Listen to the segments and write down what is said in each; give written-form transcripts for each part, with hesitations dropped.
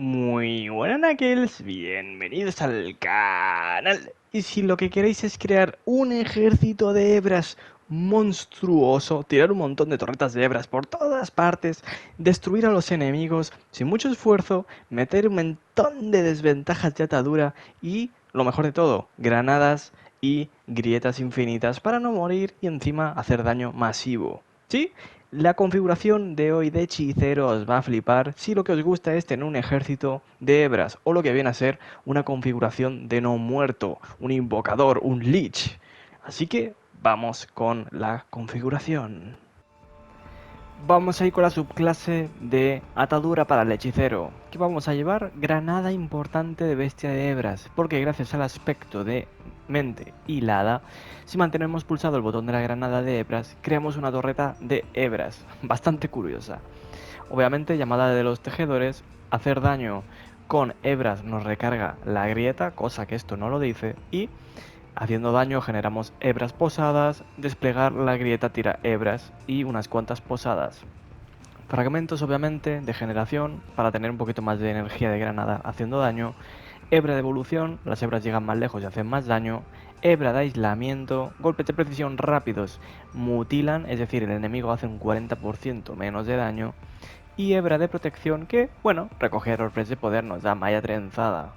Muy buenas Knuckles, bienvenidos al canal. Y si lo que queréis es crear un ejército de hebras monstruoso, tirar un montón de torretas de hebras por todas partes, destruir a los enemigos sin mucho esfuerzo, meter un montón de desventajas de atadura y, lo mejor de todo, granadas y grietas infinitas para no morir y encima hacer daño masivo. ¿Sí? La configuración de hoy de hechicero os va a flipar si lo que os gusta es tener un ejército de hebras o lo que viene a ser una configuración de no muerto, un invocador, un lich. Así que vamos con la configuración. Vamos a ir con la subclase de atadura para el hechicero, que vamos a llevar granada importante de bestia de hebras, porque gracias al aspecto de mente hilada, si mantenemos pulsado el botón de la granada de hebras, creamos una torreta de hebras, bastante curiosa. Obviamente, llamada de los tejedores, hacer daño con hebras nos recarga la grieta, cosa que esto no lo dice, y haciendo daño generamos hebras posadas, desplegar la grieta tira hebras y unas cuantas posadas. Fragmentos obviamente de generación para tener un poquito más de energía de granada haciendo daño. Hebra de evolución, las hebras llegan más lejos y hacen más daño. Hebra de aislamiento, golpes de precisión rápidos mutilan, es decir, el enemigo hace un 40% menos de daño. Y hebra de protección que, bueno, recoger orbes de poder nos da malla trenzada.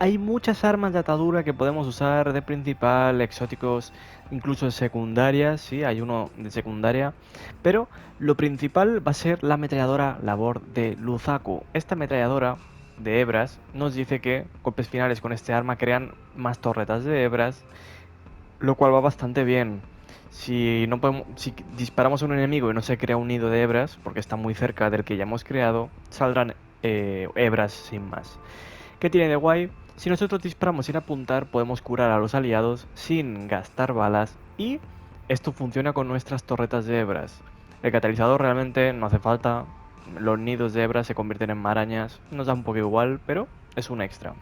Hay muchas armas de atadura que podemos usar de principal, exóticos, incluso de secundaria, sí, hay uno de secundaria, pero lo principal va a ser la ametralladora labor de Luzaku. Esta ametralladora de hebras nos dice que golpes finales con este arma crean más torretas de hebras, lo cual va bastante bien. Si disparamos a un enemigo y no se crea un nido de hebras, porque está muy cerca del que ya hemos creado, saldrán hebras sin más. ¿Qué tiene de guay? Si nosotros disparamos sin apuntar, podemos curar a los aliados sin gastar balas y esto funciona con nuestras torretas de hebras. El catalizador realmente no hace falta, los nidos de hebras se convierten en marañas, nos da un poco igual, pero es un extra.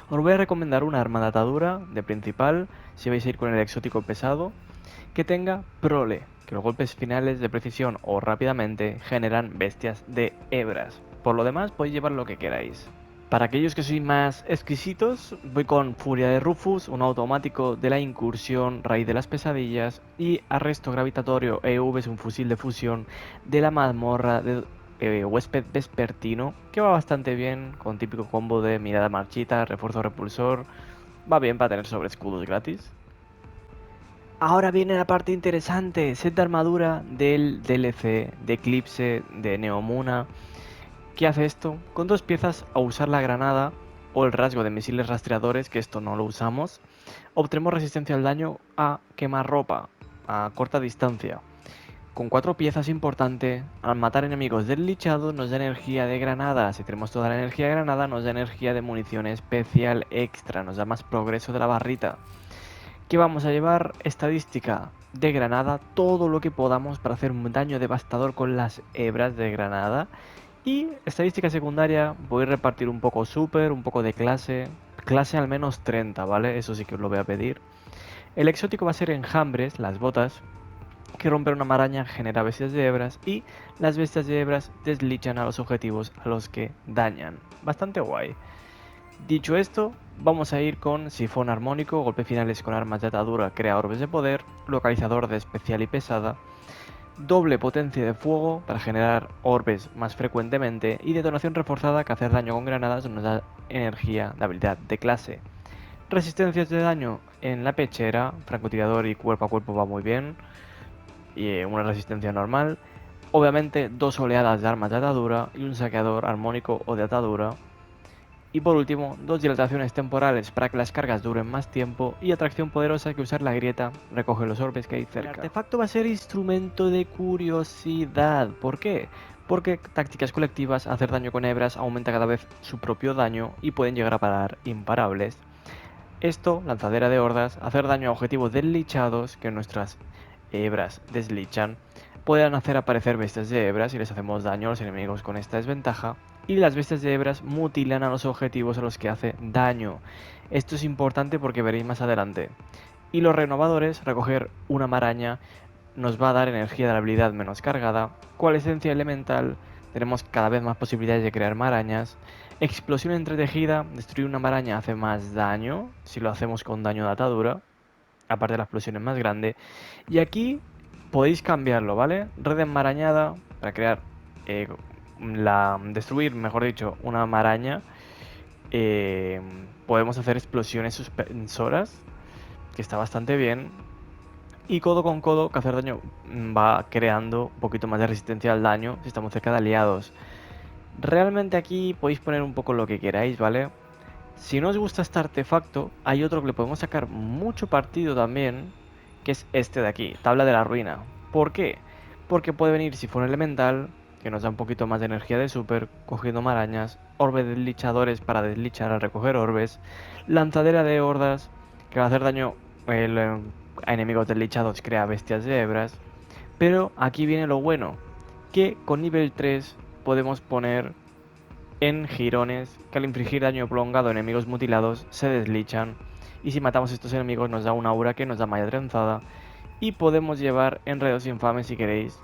Os voy a recomendar una arma de atadura de principal, si vais a ir con el exótico pesado, que tenga prole, que los golpes finales de precisión o rápidamente generan bestias de hebras. Por lo demás podéis llevar lo que queráis. Para aquellos que sois más exquisitos, voy con Furia de Rufus, un automático de la incursión, raíz de las pesadillas, y arresto gravitatorio EV es un fusil de fusión de la mazmorra de huésped vespertino, que va bastante bien, con típico combo de mirada marchita, refuerzo repulsor, va bien para tener sobre escudos gratis. Ahora viene la parte interesante, set de armadura del DLC de Eclipse de Neomuna. ¿Qué hace esto? Con dos piezas a usar la granada o el rasgo de misiles rastreadores, que esto no lo usamos, obtenemos resistencia al daño a quemarropa a corta distancia. Con cuatro piezas importante, al matar enemigos deslichados nos da energía de granada. Si tenemos toda la energía de granada, nos da energía de munición especial extra, nos da más progreso de la barrita. ¿Qué vamos a llevar? Estadística de granada, todo lo que podamos para hacer un daño devastador con las hebras de granada. Y estadística secundaria, voy a repartir un poco super, un poco de clase. Clase al menos 30, ¿vale? Eso sí que os lo voy a pedir. El exótico va a ser enjambres, las botas, que romper una maraña genera bestias de hebras y las bestias de hebras deslichan a los objetivos a los que dañan. Bastante guay. Dicho esto, vamos a ir con sifón armónico, golpes finales con armas de atadura, crea orbes de poder, localizador de especial y pesada, doble potencia de fuego para generar orbes más frecuentemente y detonación reforzada que hacer daño con granadas nos da energía de habilidad de clase. Resistencias de daño en la pechera, francotirador y cuerpo a cuerpo va muy bien, y una resistencia normal. Obviamente dos oleadas de armas de atadura y un saqueador armónico o de atadura. Y por último, dos dilataciones temporales para que las cargas duren más tiempo y atracción poderosa que usar la grieta recoge los orbes que hay cerca. El artefacto va a ser instrumento de curiosidad. ¿Por qué? Porque tácticas colectivas, hacer daño con hebras aumenta cada vez su propio daño y pueden llegar a parar imparables. Esto, lanzadera de hordas, hacer daño a objetivos deslichados que nuestras hebras deslichan, pueden hacer aparecer bestias de hebras y les hacemos daño a los enemigos con esta desventaja, y las bestias de hebras mutilan a los objetivos a los que hace daño. Esto es importante porque veréis más adelante. Y los renovadores, recoger una maraña, nos va a dar energía de la habilidad menos cargada, cual esencia elemental tenemos cada vez más posibilidades de crear marañas. Explosión entretejida, destruir una maraña hace más daño si lo hacemos con daño de atadura, aparte la explosión es más grande. Y aquí podéis cambiarlo, ¿vale? Red enmarañada para crear, destruir, mejor dicho, una maraña. Podemos hacer explosiones suspensoras, que está bastante bien. Y codo con codo, que hacer daño va creando un poquito más de resistencia al daño si estamos cerca de aliados. Realmente aquí podéis poner un poco lo que queráis, ¿vale? Si no os gusta este artefacto, hay otro que le podemos sacar mucho partido también, que es este de aquí, Tabla de la Ruina. ¿Por qué? Porque puede venir si fuera elemental, que nos da un poquito más de energía de super, cogiendo marañas, orbes deslichadores para deslichar al recoger orbes, lanzadera de hordas, que va a hacer daño a enemigos deslichados, crea bestias de hebras. Pero aquí viene lo bueno, que con nivel 3 podemos poner en girones que al infligir daño prolongado a enemigos mutilados se deslichan, y si matamos a estos enemigos nos da una aura que nos da malla trenzada, y podemos llevar enredos infames si queréis.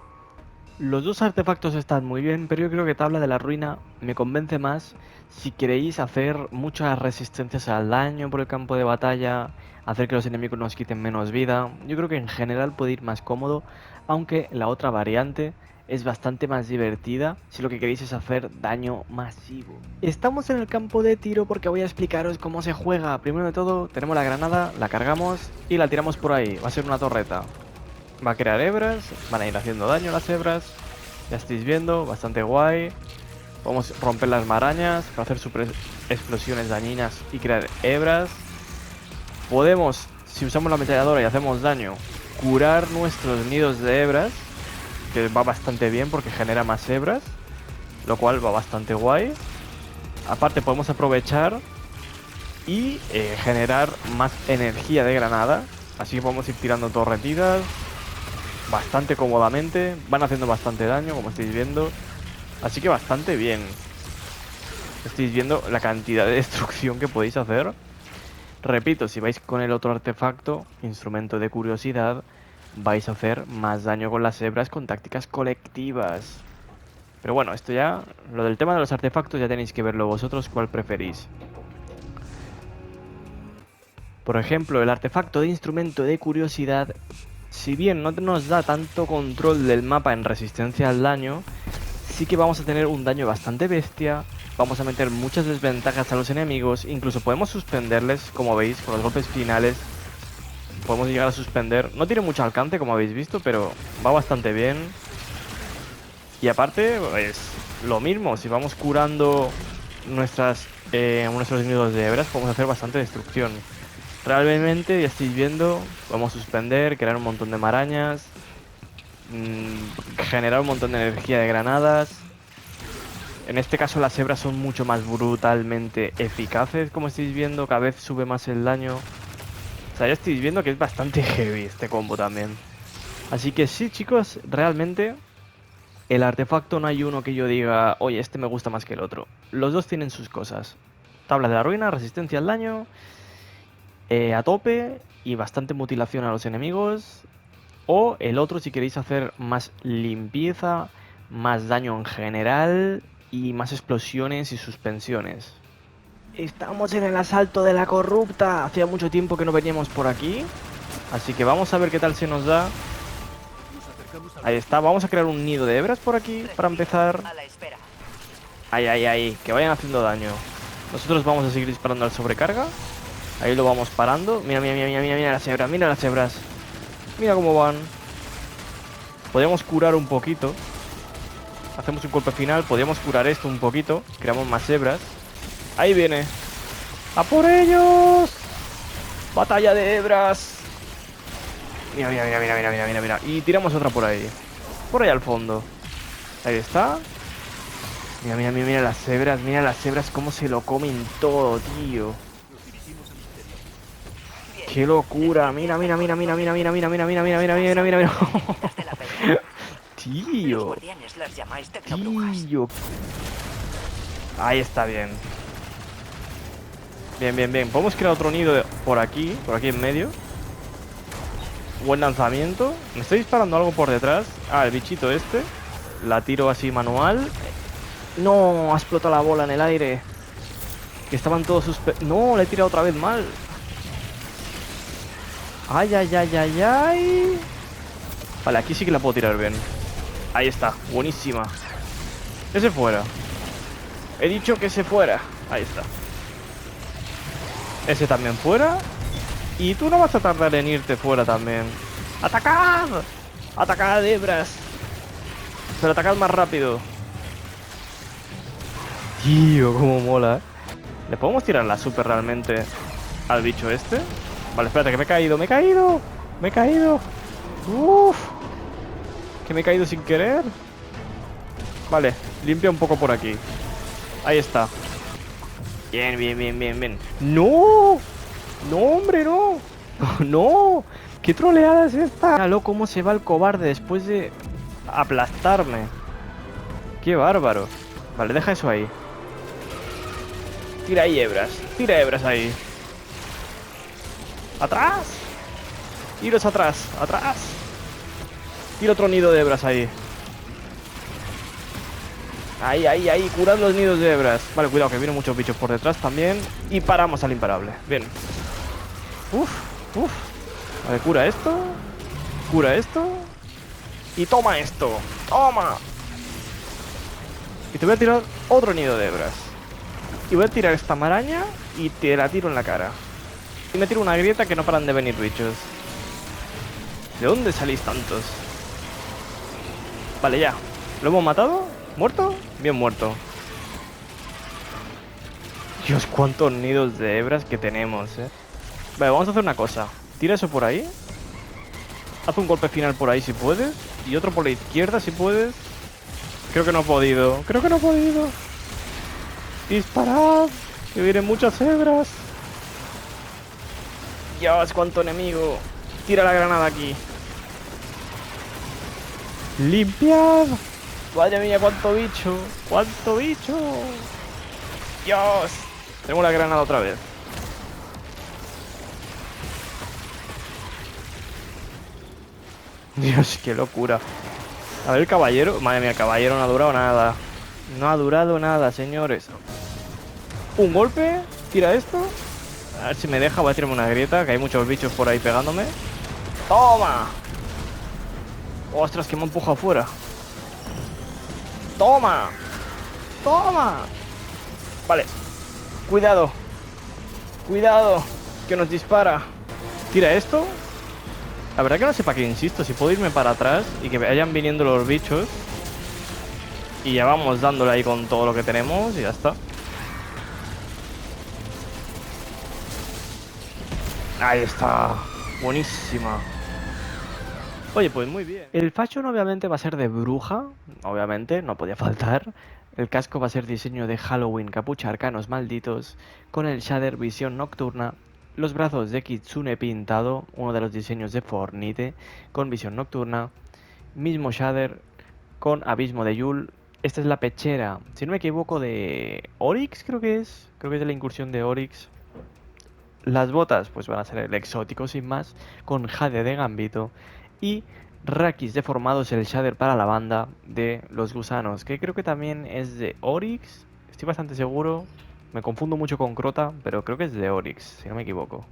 Los dos artefactos están muy bien, pero yo creo que Tabla de la Ruina me convence más si queréis hacer muchas resistencias al daño por el campo de batalla, hacer que los enemigos nos quiten menos vida. Yo creo que en general puede ir más cómodo, aunque la otra variante es bastante más divertida si lo que queréis es hacer daño masivo. Estamos en el campo de tiro porque voy a explicaros cómo se juega. Primero de todo, tenemos la granada, la cargamos y la tiramos por ahí. Va a ser una torreta. Va a crear hebras, van a ir haciendo daño las hebras. Ya estáis viendo, bastante guay. Podemos romper las marañas para hacer super explosiones dañinas y crear hebras. Podemos, si usamos la ametralladora y hacemos daño, curar nuestros nidos de hebras, que va bastante bien porque genera más hebras, lo cual va bastante guay. Aparte podemos aprovechar y generar más energía de granada, así que podemos ir tirando torretitas bastante cómodamente, van haciendo bastante daño como estáis viendo, así que bastante bien. Estáis viendo la cantidad de destrucción que podéis hacer. Repito, si vais con el otro artefacto, instrumento de curiosidad, vais a hacer más daño con las hebras con tácticas colectivas. Pero bueno, esto ya, lo del tema de los artefactos ya tenéis que verlo vosotros cuál preferís. Por ejemplo, el artefacto de instrumento de curiosidad, si bien no nos da tanto control del mapa en resistencia al daño, sí que vamos a tener un daño bastante bestia, vamos a meter muchas desventajas a los enemigos, incluso podemos suspenderles, como veis, con los golpes finales. Podemos llegar a suspender, no tiene mucho alcance como habéis visto, pero va bastante bien. Y aparte, pues lo mismo, si vamos curando nuestros nidos de hebras, podemos hacer bastante destrucción. Realmente, ya estáis viendo, vamos a suspender, crear un montón de marañas, generar un montón de energía de granadas. En este caso las hebras son mucho más brutalmente eficaces, como estáis viendo, cada vez sube más el daño. O sea, ya estáis viendo que es bastante heavy este combo también. Así que sí, chicos, realmente el artefacto no hay uno que yo diga, oye, este me gusta más que el otro. Los dos tienen sus cosas. Tabla de la ruina, resistencia al daño, a tope y bastante mutilación a los enemigos. O el otro si queréis hacer más limpieza, más daño en general y más explosiones y suspensiones. Estamos en el asalto de la corrupta. Hacía mucho tiempo que no veníamos por aquí, así que vamos a ver qué tal se nos da. Ahí está, vamos a crear un nido de hebras por aquí para empezar. Ahí, ahí, ahí, que vayan haciendo daño. Nosotros vamos a seguir disparando al sobrecarga. Ahí lo vamos parando. Mira, mira, mira, mira, mira las hebras, mira las hebras. Mira cómo van. Podríamos curar un poquito. Hacemos un golpe final, podríamos curar esto un poquito. Creamos más hebras. Ahí viene. ¡A por ellos! ¡Batalla de hebras! Mira, mira, mira, mira, mira, mira, mira, mira. Y tiramos otra por ahí. Por ahí al fondo. Ahí está. Mira, mira, mira, mira las hebras cómo se lo comen todo, tío. ¡Qué locura! Mira, mira, mira, mira, mira, mira, mira, mira, mira, mira, mira, mira, mira, mira. Tío. Tío. Ahí está bien. Bien, bien, bien. Podemos crear otro nido por aquí en medio. Buen lanzamiento. Me estoy disparando algo por detrás. Ah, el bichito este. La tiro así manual. No, ha explotado la bola en el aire. Que estaban todos sus... No, le he tirado otra vez mal. Ay, ay, ay, ay, ay. Vale, aquí sí que la puedo tirar bien. Ahí está, buenísima. Que se fuera. He dicho que se fuera. Ahí está. Ese también fuera. Y tú no vas a tardar en irte fuera también. ¡Atacad! ¡Atacad, hebras! Pero atacad más rápido. Tío, cómo mola, ¿eh? ¿Le podemos tirar la super realmente al bicho este? Vale, espérate, que me he caído, me he caído. Me he caído. Uff. Que me he caído sin querer. Vale, limpia un poco por aquí. Ahí está. Bien, bien, bien, bien, bien. ¡No! ¡No, hombre, no! ¡No! ¿Qué troleada es esta? Míralo cómo se va el cobarde después de aplastarme. ¡Qué bárbaro! Vale, deja eso ahí. Tira ahí hebras. Tira hebras ahí. ¡Atrás! Iros atrás, atrás. Tira otro nido de hebras ahí. Ahí, ahí, ahí, curad los nidos de hebras. Vale, cuidado, que vienen muchos bichos por detrás también. Y paramos al imparable. Bien. Uf, uf. A ver, cura esto. Cura esto. Y toma esto. Toma. Y te voy a tirar otro nido de hebras. Y voy a tirar esta maraña y te la tiro en la cara. Y me tiro una grieta que no paran de venir bichos. ¿De dónde salís tantos? Vale, ya. ¿Lo hemos matado? ¿Muerto? Bien muerto. Dios, cuántos nidos de hebras que tenemos, Vale, vamos a hacer una cosa. Tira eso por ahí. Haz un golpe final por ahí si puedes. Y otro por la izquierda si puedes. Creo que no he podido. Creo que no he podido. Disparad. Que vienen muchas hebras. Dios, cuánto enemigo. Tira la granada aquí. Limpiad. Madre mía, cuánto bicho. Cuánto bicho. Dios. Tengo la granada otra vez. Dios, qué locura. A ver el caballero. Madre mía, el caballero no ha durado nada. No ha durado nada, señores. Un golpe. Tira esto. A ver si me deja. Voy a tirarme una grieta, que hay muchos bichos por ahí pegándome. ¡Toma! ¡Ostras, que me ha empujado afuera! ¡Toma! ¡Toma! Vale. Cuidado. Cuidado. Que nos dispara. Tira esto. La verdad que no sé para qué insisto. Si puedo irme para atrás y que vayan viniendo los bichos. Y ya vamos dándole ahí con todo lo que tenemos y ya está. Ahí está. Buenísima. Oye, pues muy bien. El fashion obviamente va a ser de bruja. Obviamente, no podía faltar. El casco va a ser diseño de Halloween, capucha arcanos malditos, con el shader visión nocturna. Los brazos de Kitsune pintado, uno de los diseños de Fornite, con visión nocturna. Mismo shader con abismo de Yule. Esta es la pechera, si no me equivoco, de Oryx, creo que es. Creo que es de la incursión de Oryx. Las botas pues van a ser el exótico sin más, con jade de gambito. Y Rakis deformados, el shader para la banda de los gusanos, que creo que también es de Oryx. Estoy bastante seguro. Me confundo mucho con Crota, pero creo que es de Oryx, si no me equivoco.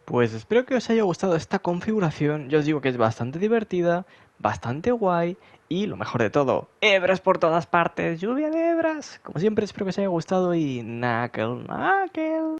Pues espero que os haya gustado esta configuración. Yo os digo que es bastante divertida, bastante guay y lo mejor de todo, hebras por todas partes, lluvia de hebras. Como siempre espero que os haya gustado y knuckle, knuckle.